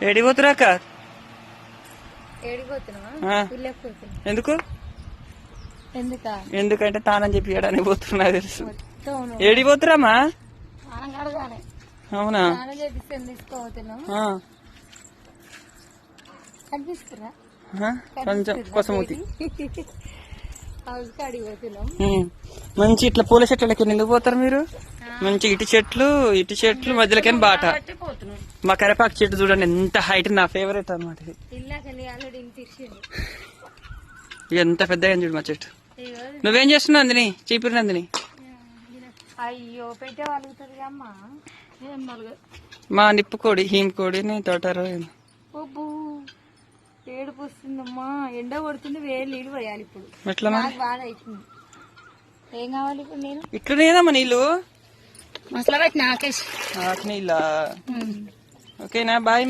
ఏడిపోతురాక ఎందుకు ఎందుకంటే తానని చెప్పి ఏడని పోతున్నా తెలుసు. ఏడిపోతురామా? అవునా? కొంచెం కొసమూతి మంచి ఇట్లా పూల చెట్లకి ఎందుకు పోతారు మీరు? మంచి ఇటు చెట్లు మధ్యలోకైనా బాట. మా కరేపాకు చెట్టు చూడండి ఎంత హైట్, నా ఫేవరెట్ అన్నమాట. ఎంత పెద్దగా చూడు మా చెట్టు. నువ్వేం చేస్తున్నావు నందిని? చీపిరి నందిని. అయ్యో పెట్టే వాళ్ళుతుంది అమ్మా. మా నిప్పు కోడి హీమ్ కోడిని తోటారు. ఏడుపు వస్తుందమ్మా, ఎండ కొడుతుంది, వేరే నీళ్ళు పోయాలి ఇప్పుడు. ఎట్లా బాగా అవుతుంది. ఏం కావాలి ఇప్పుడు? నేను ఇట్లనేదమ్మా నీళ్ళు మసాలా పెట్టి నాకేసి నీళ్ళ. ఓకేనా? బాయ్.